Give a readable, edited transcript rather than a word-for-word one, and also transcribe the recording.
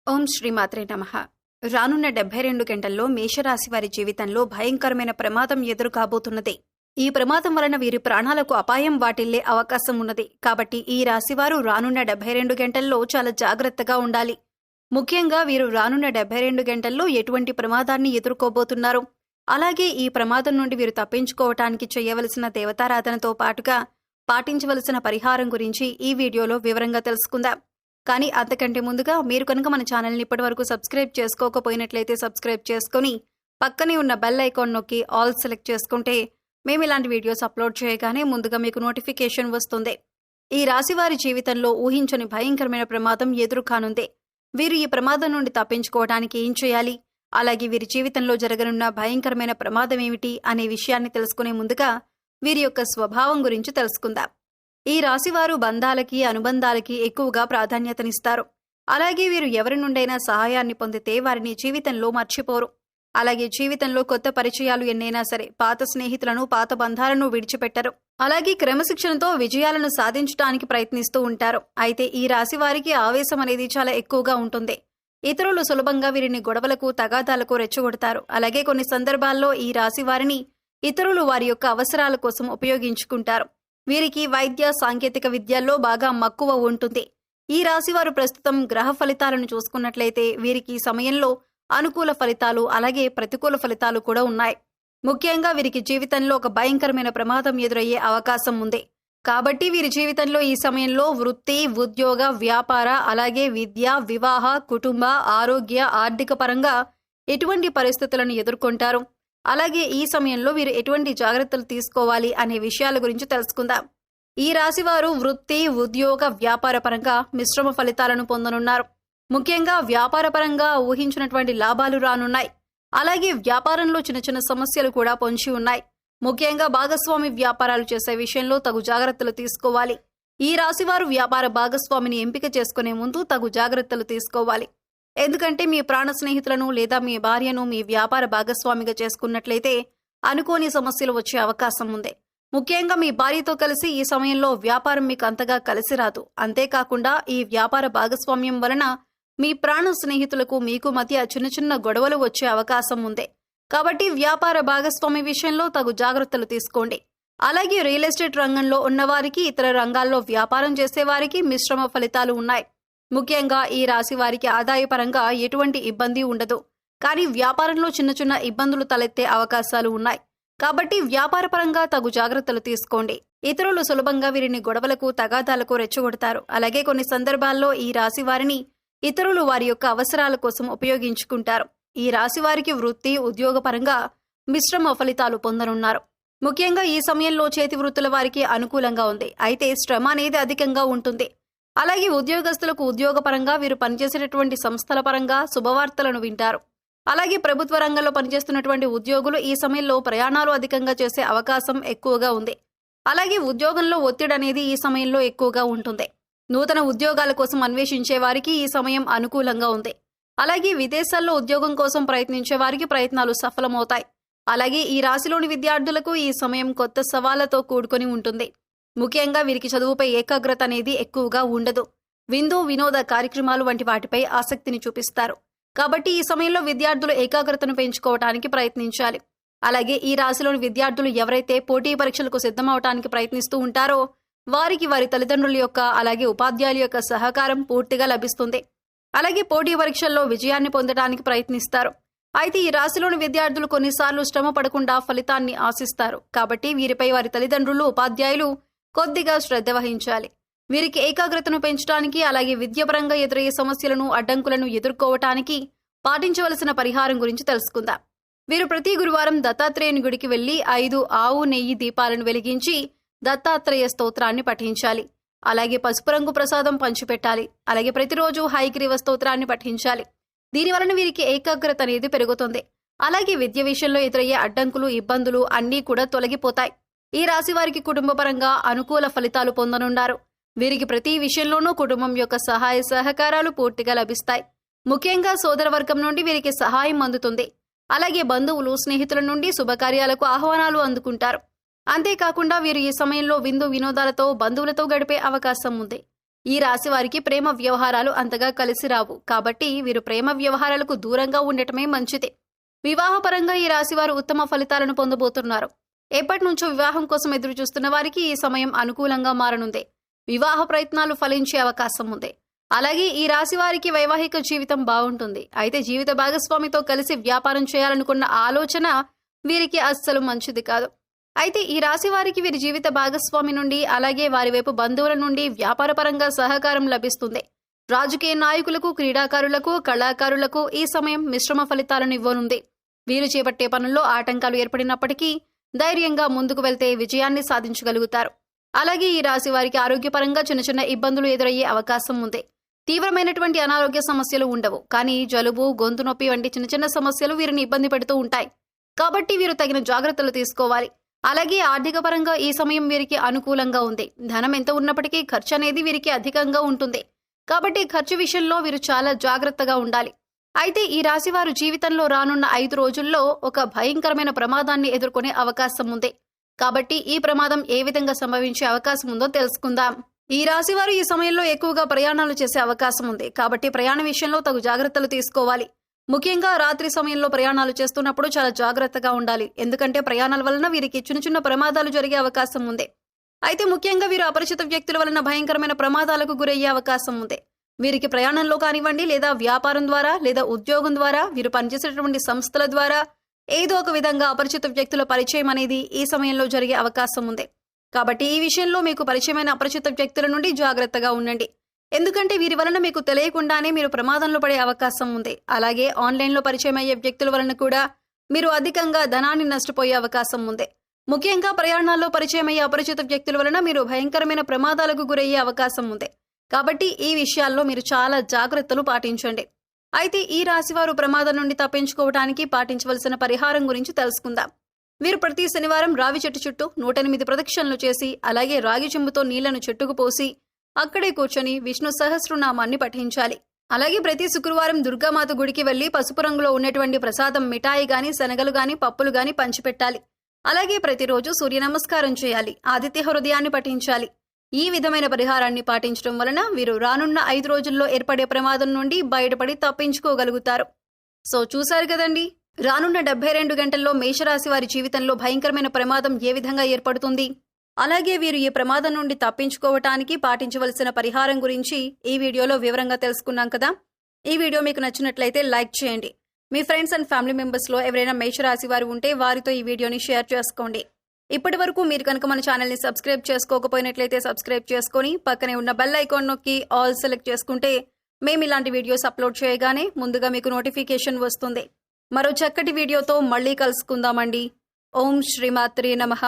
ఓం శ్రీమాత్రే నమః. రానున్న 72 గంటల్లో మేషరాశి వారి జీవితంలో భయంకరమైన ప్రమాదం ఎదురు కాబోతున్నది. ఈ ప్రమాదం వలన వీరి ప్రాణాలకు అపాయం వాటిల్లే అవకాశం ఉన్నది. కాబట్టి ఈ రాశివారు రానున్న 72 గంటల్లో చాలా జాగ్రత్తగా ఉండాలి. ముఖ్యంగా వీరు రానున్న 72 గంటల్లో ఎటువంటి ప్రమాదాన్ని ఎదుర్కోబోతున్నారు, అలాగే ఈ ప్రమాదం నుండి వీరు తప్పించుకోవటానికి చేయవలసిన దేవతారాధనతో పాటుగా పాటించవలసిన పరిహారం గురించి ఈ వీడియోలో వివరంగా తెలుసుకుందాం. కానీ అంతకంటే ముందుగా మీరు కనుక మన ఛానల్ని ఇప్పటివరకు సబ్స్క్రైబ్ చేసుకోకపోయినట్లయితే సబ్స్క్రైబ్ చేసుకుని పక్కనే ఉన్న బెల్ ఐకాన్ నొక్కి ఆల్ సెలెక్ట్ చేసుకుంటే మేము ఇలాంటి వీడియోస్ అప్లోడ్ చేయగానే ముందుగా మీకు నోటిఫికేషన్ వస్తుంది. ఈ రాశివారి జీవితంలో ఊహించని భయంకరమైన ప్రమాదం ఎదురు కానుంది. వీరు ఈ ప్రమాదం నుండి తప్పించుకోవడానికి ఏం చేయాలి, అలాగే వీరి జీవితంలో జరగనున్న భయంకరమైన ప్రమాదం ఏమిటి అనే విషయాన్ని తెలుసుకునే ముందుగా వీరి యొక్క స్వభావం గురించి తెలుసుకుందాం. ఈ రాశివారు బంధాలకి అనుబంధాలకి ఎక్కువగా ప్రాధాన్యతనిస్తారు. అలాగే వీరు ఎవరి నుండైనా సహాయాన్ని పొందితే వారిని జీవితంలో మర్చిపోరు. అలాగే జీవితంలో కొత్త పరిచయాలు ఎన్నైనా సరే పాత స్నేహితులను పాత బంధాలను విడిచిపెట్టరు. అలాగే క్రమశిక్షణతో విజయాలను సాధించడానికి ప్రయత్నిస్తూ ఉంటారు. అయితే ఈ రాశి వారికి ఆవేశం అనేది చాలా ఎక్కువగా ఉంటుంది. ఇతరులు సులభంగా వీరిని గొడవలకు తగాదాలకు రెచ్చగొడతారు. అలాగే కొన్ని సందర్భాల్లో ఈ రాశి వారిని ఇతరులు వారి యొక్క అవసరాల కోసం ఉపయోగించుకుంటారు. వీరికి వైద్య సాంకేతిక విద్యల్లో బాగా మక్కువ ఉంటుంది. ఈ రాశివారు ప్రస్తుతం గ్రహ ఫలితాలను చూసుకున్నట్లయితే వీరికి ఈ సమయంలో అనుకూల ఫలితాలు అలాగే ప్రతికూల ఫలితాలు కూడా ఉన్నాయి. ముఖ్యంగా వీరికి జీవితంలో ఒక భయంకరమైన ప్రమాదం ఎదురయ్యే అవకాశం ఉంది. కాబట్టి వీరి జీవితంలో ఈ సమయంలో వృత్తి, ఉద్యోగ, వ్యాపార, అలాగే విద్య, వివాహ, కుటుంబ, ఆరోగ్య, ఆర్థిక పరంగా ఎటువంటి పరిస్థితులను ఎదుర్కొంటారు, అలాగే ఈ సమయంలో వీరు ఎటువంటి జాగ్రత్తలు తీసుకోవాలి అనే విషయాల గురించి తెలుసుకుందాం. ఈ రాశివారు వృత్తి, ఉద్యోగ, వ్యాపార పరంగా మిశ్రమ ఫలితాలను పొందనున్నారు. ముఖ్యంగా వ్యాపార పరంగా ఊహించినటువంటి లాభాలు రానున్నాయి. అలాగే వ్యాపారంలో చిన్న చిన్న సమస్యలు కూడా పొంచి ఉన్నాయి. ముఖ్యంగా భాగస్వామి వ్యాపారాలు చేసే విషయంలో తగు జాగ్రత్తలు తీసుకోవాలి. ఈ రాశివారు వ్యాపార భాగస్వామిని ఎంపిక చేసుకునే ముందు తగు జాగ్రత్తలు తీసుకోవాలి. ఎందుకంటే మీ ప్రాణ స్నేహితులను లేదా మీ భార్యను మీ వ్యాపార భాగస్వామిగా చేసుకున్నట్లయితే అనుకోని సమస్యలు వచ్చే అవకాశం ఉంది. ముఖ్యంగా మీ భార్యతో కలిసి ఈ సమయంలో వ్యాపారం మీకు అంతగా కలిసి రాదు. అంతేకాకుండా ఈ వ్యాపార భాగస్వామ్యం వలన మీ ప్రాణ స్నేహితులకు మీకు మధ్య చిన్న చిన్న గొడవలు వచ్చే అవకాశం ఉంది. కాబట్టి వ్యాపార భాగస్వామి విషయంలో తగు జాగ్రత్తలు తీసుకోండి. అలాగే రియల్ ఎస్టేట్ రంగంలో ఉన్నవారికి, ఇతర రంగాల్లో వ్యాపారం చేసేవారికి మిశ్రమ ఫలితాలు ఉన్నాయి. ముఖ్యంగా ఈ రాశి వారికి ఆదాయపరంగా ఎటువంటి ఇబ్బంది ఉండదు. కానీ వ్యాపారంలో చిన్న చిన్న ఇబ్బందులు తలెత్తే అవకాశాలు ఉన్నాయి. కాబట్టి వ్యాపార పరంగా తగు జాగ్రత్తలు తీసుకోండి. ఇతరులు సులభంగా వీరిని గొడవలకు తగాదాలకు రెచ్చగొడతారు. అలాగే కొన్ని సందర్భాల్లో ఈ రాశి వారిని ఇతరులు వారి యొక్క అవసరాల కోసం ఉపయోగించుకుంటారు. ఈ రాశి వారికి వృత్తి, ఉద్యోగ పరంగా మిశ్రమ ఫలితాలు పొందనున్నారు. ముఖ్యంగా ఈ సమయంలో చేతి వృత్తుల వారికి అనుకూలంగా ఉంది. అయితే శ్రమ అనేది అధికంగా ఉంటుంది. అలాగే ఉద్యోగస్తులకు ఉద్యోగపరంగా వీరు పనిచేసేటటువంటి సంస్థల పరంగా శుభవార్తలను వింటారు. అలాగే ప్రభుత్వ రంగంలో పనిచేస్తున్నటువంటి ఉద్యోగులు ఈ సమయంలో ప్రయాణాలు అధికంగా చేసే అవకాశం ఎక్కువగా ఉంది. అలాగే ఉద్యోగంలో ఒత్తిడి అనేది ఈ సమయంలో ఎక్కువగా ఉంటుంది. నూతన ఉద్యోగాల కోసం అన్వేషించే వారికి ఈ సమయం అనుకూలంగా ఉంది. అలాగే విదేశాల్లో ఉద్యోగం కోసం ప్రయత్నించే వారికి ప్రయత్నాలు సఫలమవుతాయి. అలాగే ఈ రాశిలోని విద్యార్థులకు ఈ సమయం కొత్త సవాళ్లతో కూడుకొని ఉంటుంది. ముఖ్యంగా వీరికి చదువుపై ఏకాగ్రత అనేది ఎక్కువగా ఉండదు. విందు, వినోద కార్యక్రమాలు వంటి వాటిపై ఆసక్తిని చూపిస్తారు. కాబట్టి ఈ సమయంలో విద్యార్థులు ఏకాగ్రతను పెంచుకోవడానికి ప్రయత్నించాలి. అలాగే ఈ రాశిలోని విద్యార్థులు ఎవరైతే పోటీ పరీక్షలకు సిద్ధమవటానికి ప్రయత్నిస్తూ ఉంటారో వారికి వారి తల్లిదండ్రుల యొక్క అలాగే ఉపాధ్యాయుల యొక్క సహకారం పూర్తిగా లభిస్తుంది. అలాగే పోటీ పరీక్షల్లో విజయాన్ని పొందడానికి ప్రయత్నిస్తారు. అయితే ఈ రాశిలోని విద్యార్థులు కొన్నిసార్లు శ్రమ పడకుండా ఫలితాన్ని ఆశిస్తారు. కాబట్టి వీరిపై వారి తల్లిదండ్రులు, ఉపాధ్యాయులు కొద్దిగా శ్రద్ధ వహించాలి. వీరికి ఏకాగ్రతను పెంచడానికి అలాగే విద్యాపరంగా ఎదురయ్యే సమస్యలను, అడ్డంకులను ఎదుర్కోవటానికి పాటించవలసిన పరిహారం గురించి తెలుసుకుందాం. వీరు ప్రతి గురువారం దత్తాత్రేయుని గుడికి వెళ్లి 5 ఆవు నెయ్యి దీపాలను వెలిగించి దత్తాత్రేయ స్తోత్రాన్ని పఠించాలి. అలాగే పసుపు రంగు ప్రసాదం పంచిపెట్టాలి. అలాగే ప్రతిరోజు హయగ్రీవ స్తోత్రాన్ని పఠించాలి. దీనివలన వీరికి ఏకాగ్రత అనేది పెరుగుతుంది. అలాగే విద్య విషయంలో ఎదురయ్యే అడ్డంకులు, ఇబ్బందులు అన్నీ కూడా తొలగిపోతాయి. ఈ రాశి వారికి కుటుంబపరంగా అనుకూల ఫలితాలు పొందనున్నారు. వీరికి ప్రతి విషయంలోనూ కుటుంబం యొక్క సహాయ సహకారాలు పూర్తిగా లభిస్తాయి. ముఖ్యంగా సోదర వర్గం నుండి వీరికి సహాయం అందుతుంది. అలాగే బంధువులు, స్నేహితుల నుండి శుభకార్యాలకు ఆహ్వానాలు అందుకుంటారు. అంతేకాకుండా వీరు ఈ సమయంలో విందు వినోదాలతో బంధువులతో గడిపే అవకాశం ఉంది. ఈ రాశి వారికి ప్రేమ వ్యవహారాలు అంతగా కలిసి రావు. కాబట్టి వీరు ప్రేమ వ్యవహారాలకు దూరంగా ఉండటమే మంచిది. వివాహపరంగా ఈ రాశి వారు ఉత్తమ ఫలితాలను పొందబోతున్నారు. ఎప్పటి నుంచో వివాహం కోసం ఎదురు చూస్తున్న వారికి ఈ సమయం అనుకూలంగా మారనుంది. వివాహ ప్రయత్నాలు ఫలించే అవకాశం ఉంది. అలాగే ఈ రాశి వారికి వైవాహిక జీవితం బాగుంటుంది. అయితే జీవిత భాగస్వామితో కలిసి వ్యాపారం చేయాలనుకున్న ఆలోచన వీరికి అస్సలు మంచిది కాదు. అయితే ఈ రాశి వారికి వీరి జీవిత భాగస్వామి నుండి అలాగే వారి వైపు బంధువుల నుండి వ్యాపారపరంగా సహకారం లభిస్తుంది. రాజకీయ నాయకులకు, క్రీడాకారులకు, కళాకారులకు ఈ సమయం మిశ్రమ ఫలితాలను ఇవ్వనుంది. వీరు చేపట్టే పనుల్లో ఆటంకాలు ఏర్పడినప్పటికీ ధైర్యంగా ముందుకు వెళ్తే విజయాన్ని సాధించగలుగుతారు. అలాగే ఈ రాశి వారికి ఆరోగ్యపరంగా చిన్న చిన్న ఇబ్బందులు ఎదురయ్యే అవకాశం ఉంది. తీవ్రమైనటువంటి అనారోగ్య సమస్యలు ఉండవు, కానీ జలుబు, గొంతు నొప్పి వంటి చిన్న చిన్న సమస్యలు వీరిని ఇబ్బంది పెడుతూ ఉంటాయి. కాబట్టి వీరు తగిన జాగ్రత్తలు తీసుకోవాలి. అలాగే ఆర్థిక పరంగా ఈ సమయం వీరికి అనుకూలంగా ఉంది. ధనం ఎంత ఉన్నప్పటికీ ఖర్చు అనేది వీరికి అధికంగా ఉంటుంది. కాబట్టి ఖర్చు విషయంలో వీరు చాలా జాగ్రత్తగా ఉండాలి. అయితే ఈ రాశి వారు జీవితంలో రానున్న 5 రోజుల్లో ఒక భయంకరమైన ప్రమాదాన్ని ఎదుర్కొనే అవకాశం ఉంది. కాబట్టి ఈ ప్రమాదం ఏ విధంగా సంభవించే అవకాశం ఉందో తెలుసుకుందాం. ఈ రాశి వారు ఈ సమయంలో ఎక్కువగా ప్రయాణాలు చేసే అవకాశం ఉంది. కాబట్టి ప్రయాణ విషయంలో తగు జాగ్రత్తలు తీసుకోవాలి. ముఖ్యంగా రాత్రి సమయంలో ప్రయాణాలు చేస్తున్నప్పుడు చాలా జాగ్రత్తగా ఉండాలి. ఎందుకంటే ప్రయాణాల వలన వీరికి చిన్న చిన్న ప్రమాదాలు జరిగే అవకాశం ఉంది. అయితే ముఖ్యంగా వీరు అపరిచిత వ్యక్తుల వలన భయంకరమైన ప్రమాదాలకు గురయ్యే అవకాశం ఉంది. వీరికి ప్రయాణంలో కానివ్వండి, లేదా వ్యాపారం ద్వారా, లేదా ఉద్యోగం ద్వారా, వీరు పనిచేసేటువంటి సంస్థల ద్వారా ఏదో ఒక విధంగా అపరిచిత వ్యక్తుల పరిచయం అనేది ఈ సమయంలో జరిగే అవకాశం ఉంది. కాబట్టి ఈ విషయంలో మీకు పరిచయమైన అపరిచిత వ్యక్తుల నుండి జాగ్రత్తగా ఉండండి. ఎందుకంటే వీరి వలన మీకు తెలియకుండానే మీరు ప్రమాదంలో పడే అవకాశం ఉంది. అలాగే ఆన్లైన్లో పరిచయం అయ్యే వ్యక్తుల వలన కూడా మీరు అధికంగా ధనాన్ని నష్టపోయే అవకాశం ఉంది. ముఖ్యంగా ప్రయాణాల్లో పరిచయం అయ్యే అపరిచిత వ్యక్తుల వలన మీరు భయంకరమైన ప్రమాదాలకు గురయ్యే అవకాశం ఉంది. కాబట్టి ఈ విషయాల్లో మీరు చాలా జాగ్రత్తలు పాటించండి. అయితే ఈ రాశివారు ప్రమాదం నుండి తప్పించుకోవడానికి పాటించవలసిన పరిహారం గురించి తెలుసుకుందాం. వీరు ప్రతి శనివారం రావి చెట్టు చుట్టూ 108 ప్రదక్షిణలు చేసి, అలాగే రాగి చెంబుతో నీళ్లను చెట్టుకు పోసి అక్కడే కూర్చొని విష్ణు సహస్రనామాన్ని పఠించాలి. అలాగే ప్రతి శుక్రవారం దుర్గామాత గుడికి వెళ్లి పసుపు రంగులో ఉన్నటువంటి ప్రసాదం మిఠాయి గాని, శనగలు గాని, పప్పులు గాని పంచిపెట్టాలి. అలాగే ప్రతిరోజు సూర్య నమస్కారం చేయాలి. ఆదిత్య హృదయాన్ని పఠించాలి. ఈ విధమైన పరిహారాన్ని పాటించడం వలన వీరు రానున్న 5 రోజుల్లో ఏర్పడే ప్రమాదం నుండి బయటపడి తప్పించుకోగలుగుతారు. సో చూశారు కదండి, రానున్న 72 గంటల్లో మేషరాశి వారి జీవితంలో భయంకరమైన ప్రమాదం ఏ విధంగా ఏర్పడుతుంది, అలాగే వీరు ఈ ప్రమాదం నుండి తప్పించుకోవటానికి పాటించవలసిన పరిహారం గురించి ఈ వీడియోలో వివరంగా తెలుసుకున్నాం కదా. ఈ వీడియో మీకు నచ్చినట్లయితే లైక్ చేయండి. మీ ఫ్రెండ్స్ అండ్ ఫ్యామిలీ మెంబర్స్లో ఎవరైనా మేషరాశి వారు ఉంటే వారితో ఈ వీడియోని షేర్ చేసుకోండి. ఇప్పటి వరకు మీరు కనుక మన ఛానల్ని సబ్స్క్రైబ్ చేసుకోకపోయినట్లయితే సబ్స్క్రైబ్ చేసుకొని పక్కనే ఉన్న బెల్ ఐకాన్ నొక్కి ఆల్ సెలెక్ట్ చేసుకుంటే మేము ఇలాంటి వీడియోస్ అప్లోడ్ చేయగానే ముందుగా మీకు నోటిఫికేషన్ వస్తుంది. మరో చక్కటి వీడియోతో మళ్ళీ కలుసుకుందామండి. ఓం శ్రీమాత్రే నమః.